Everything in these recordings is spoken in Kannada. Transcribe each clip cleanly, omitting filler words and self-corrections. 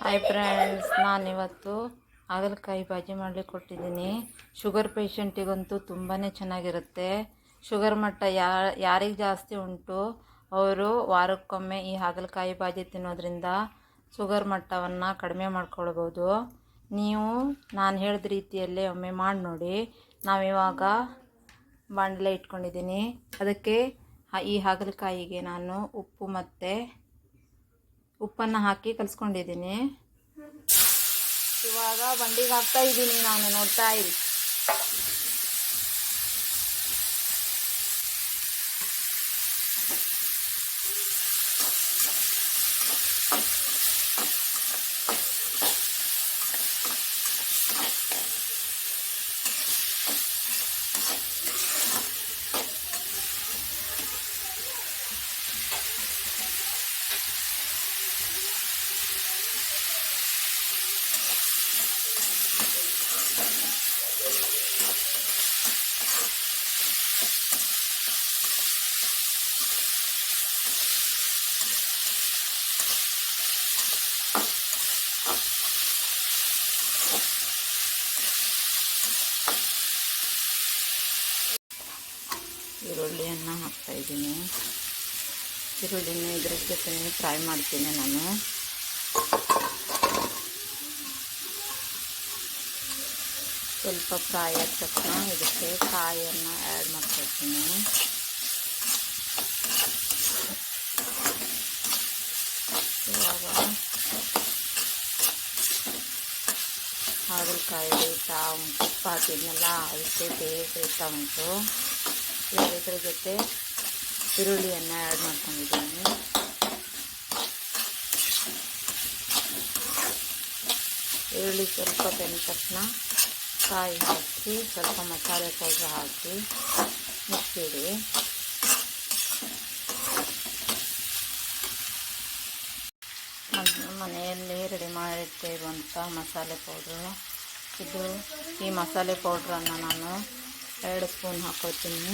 ಹಾಯ್ ಫ್ರೆಂಡ್ಸ್, ನಾನಿವತ್ತು ಹಾಗಲಕಾಯಿ ಭಾಜಿ ಮಾಡಲಿಕ್ಕೆ ಕೊಟ್ಟಿದ್ದೀನಿ. ಶುಗರ್ ಪೇಷಂಟಿಗಂತೂ ತುಂಬಾ ಚೆನ್ನಾಗಿರುತ್ತೆ. ಶುಗರ್ ಮಟ್ಟ ಯಾರಿಗೆ ಜಾಸ್ತಿ ಉಂಟು ಅವರು ವಾರಕ್ಕೊಮ್ಮೆ ಈ ಹಾಗಲಕಾಯಿ ಭಾಜಿ ತಿನ್ನೋದ್ರಿಂದ ಶುಗರ್ ಮಟ್ಟವನ್ನು ಕಡಿಮೆ ಮಾಡ್ಕೊಳ್ಬೋದು. ನೀವು ನಾನು ಹೇಳಿದ ರೀತಿಯಲ್ಲೇ ಒಮ್ಮೆ ಮಾಡಿ ನೋಡಿ. ನಾವಿವಾಗ ಬಾಣಲೆ ಇಟ್ಕೊಂಡಿದ್ದೀನಿ. ಅದಕ್ಕೆ ಈ ಹಾಗಲಕಾಯಿಗೆ ನಾನು ಉಪ್ಪನ್ನು ಹಾಕಿ ಕಲಿಸ್ಕೊಂಡಿದ್ದೀನಿ. ಇವಾಗ ಬಂಡಿಗೆ ಹಾಕ್ತಾ ಇದ್ದೀನಿ, ನಾನು ನೋಡ್ತಾ ಇರಿ. ಈರುಳ್ಳಿಯನ್ನು ಹಾಕ್ತಾಯಿದ್ದೀನಿ. ಈರುಳ್ಳಿನ ಇದ್ರ ಜೊತೆ ಫ್ರೈ ಮಾಡ್ತೀನಿ ನಾನು. ಸ್ವಲ್ಪ ಫ್ರೈ ಆದ ತಕ್ಷಣ ಇದಕ್ಕೆ ಕಾಯನ್ನು ಆ್ಯಡ್ ಮಾಡ್ಕೊಳ್ತೀನಿ. ಇವಾಗ ಹಾಗಲಕಾಯಿ ಬೇಯ್ತಾ ಉಂಟು, ಉಪ್ಪು ಹಾಕಿದ್ನೆಲ್ಲ ಅದಕ್ಕೆ ಬೇಯ್ತಾ ಉಂಟು. ಇವಾಗ ಇದ್ರ ಜೊತೆ ಈರುಳ್ಳಿಯನ್ನು ಆ್ಯಡ್ ಮಾಡ್ಕೊಂಡಿದ್ದೀನಿ. ಈರುಳ್ಳಿ ಸ್ವಲ್ಪ ಬೆಂದ ತಕ್ಷಣ ಕಾಯಿ ಹಾಕಿ ಸ್ವಲ್ಪ ಮಸಾಲೆ ಪೌಡ್ರ್ ಹಾಕಿ ಮುಚ್ಚಿಡಿ. ಮನೆಯಲ್ಲಿ ರೆಡಿ ಮಾಡಿಟ್ಟಿರುವಂಥ ಮಸಾಲೆ ಪೌಡ್ರು ಇದು. ಈ ಮಸಾಲೆ ಪೌಡ್ರನ್ನು ನಾನು 2 ಸ್ಪೂನ್ ಹಾಕೋತೀನಿ.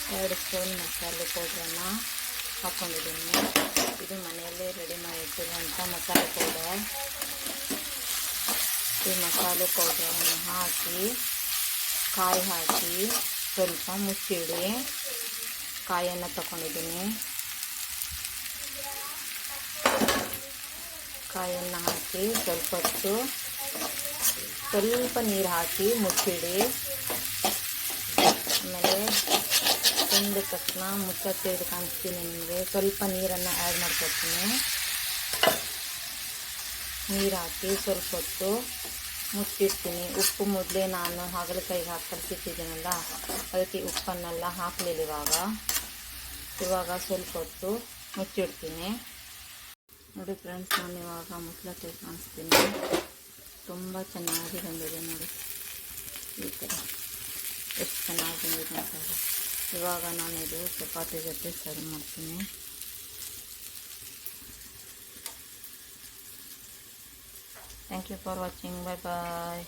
2 ಸ್ಪೂನ್ ಮಸಾಲೆ ಪೌಡ್ರನ್ನು ಹಾಕ್ಕೊಂಡಿದ್ದೀನಿ. ಇದು ಮನೆಯಲ್ಲೇ ರೆಡಿ ಮಾಡಿಟ್ಟಿರುವಂಥ ಮಸಾಲೆ ಪೌಡರ್. ಈ ಮಸಾಲೆ ಪೌಡ್ರನ್ನು ಹಾಕಿ ಕಾಯಿ ಹಾಕಿ ಸ್ವಲ್ಪ ಮುಚ್ಚಿಡಿ. ಕಾಯನ್ನು ತಗೊಂಡಿದ್ದೀನಿ. ಕಾಯನ್ನು ಹಾಕಿ ಸ್ವಲ್ಪ ಹೊತ್ತು ಸ್ವಲ್ಪ ನೀರು ಹಾಕಿ ಮುಚ್ಚಿಡಿ. ಆಮೇಲೆ ತಿಂದ ತಕ್ಷಣ ಮುಚ್ಚತ್ತೆ ಇದು ಕಾಣಿಸ್ತೀನಿ ನಿಮಗೆ. ಸ್ವಲ್ಪ ನೀರನ್ನು ಆ್ಯಡ್ ಮಾಡ್ಕೊತೀನಿ. ನೀರು ಹಾಕಿ ಸ್ವಲ್ಪ ಹೊತ್ತು ಮುಚ್ಚಿಡ್ತೀನಿ. ಉಪ್ಪು ಮೊದಲೇ ನಾನು ಹಾಗಲಕಾಯಿಗೆ ಹಾಕಿ ಕಲಿಸಿಟ್ಟಿದ್ದೀನಲ್ಲ, ಅದಕ್ಕೆ ಉಪ್ಪನ್ನೆಲ್ಲ ಹಾಕಲಿಲ್ಲ. ಇವಾಗ ಸ್ವಲ್ಪ ಹೊತ್ತು ಮುಚ್ಚಿಡ್ತೀನಿ. ನೋಡಿ ಫ್ರೆಂಡ್ಸ್, ನಾನು ಇವಾಗ ಮುಚ್ಚಳಕ್ಕೆ ಕಾಣಿಸ್ತೀನಿ. ತುಂಬ ಚೆನ್ನಾಗಿ ಬಂದಿದೆ ನೋಡಿ, ಈ ಥರ ಎಷ್ಟು ಚೆನ್ನಾಗಿ ಬಂದಿದೆ ಅಂತ. ಇವಾಗ ನಾನು ಇದು ಚಪಾತಿ ಜೊತೆ ಸರ್ವ್ ಮಾಡ್ತೀನಿ. Thank you for watching. Bye bye.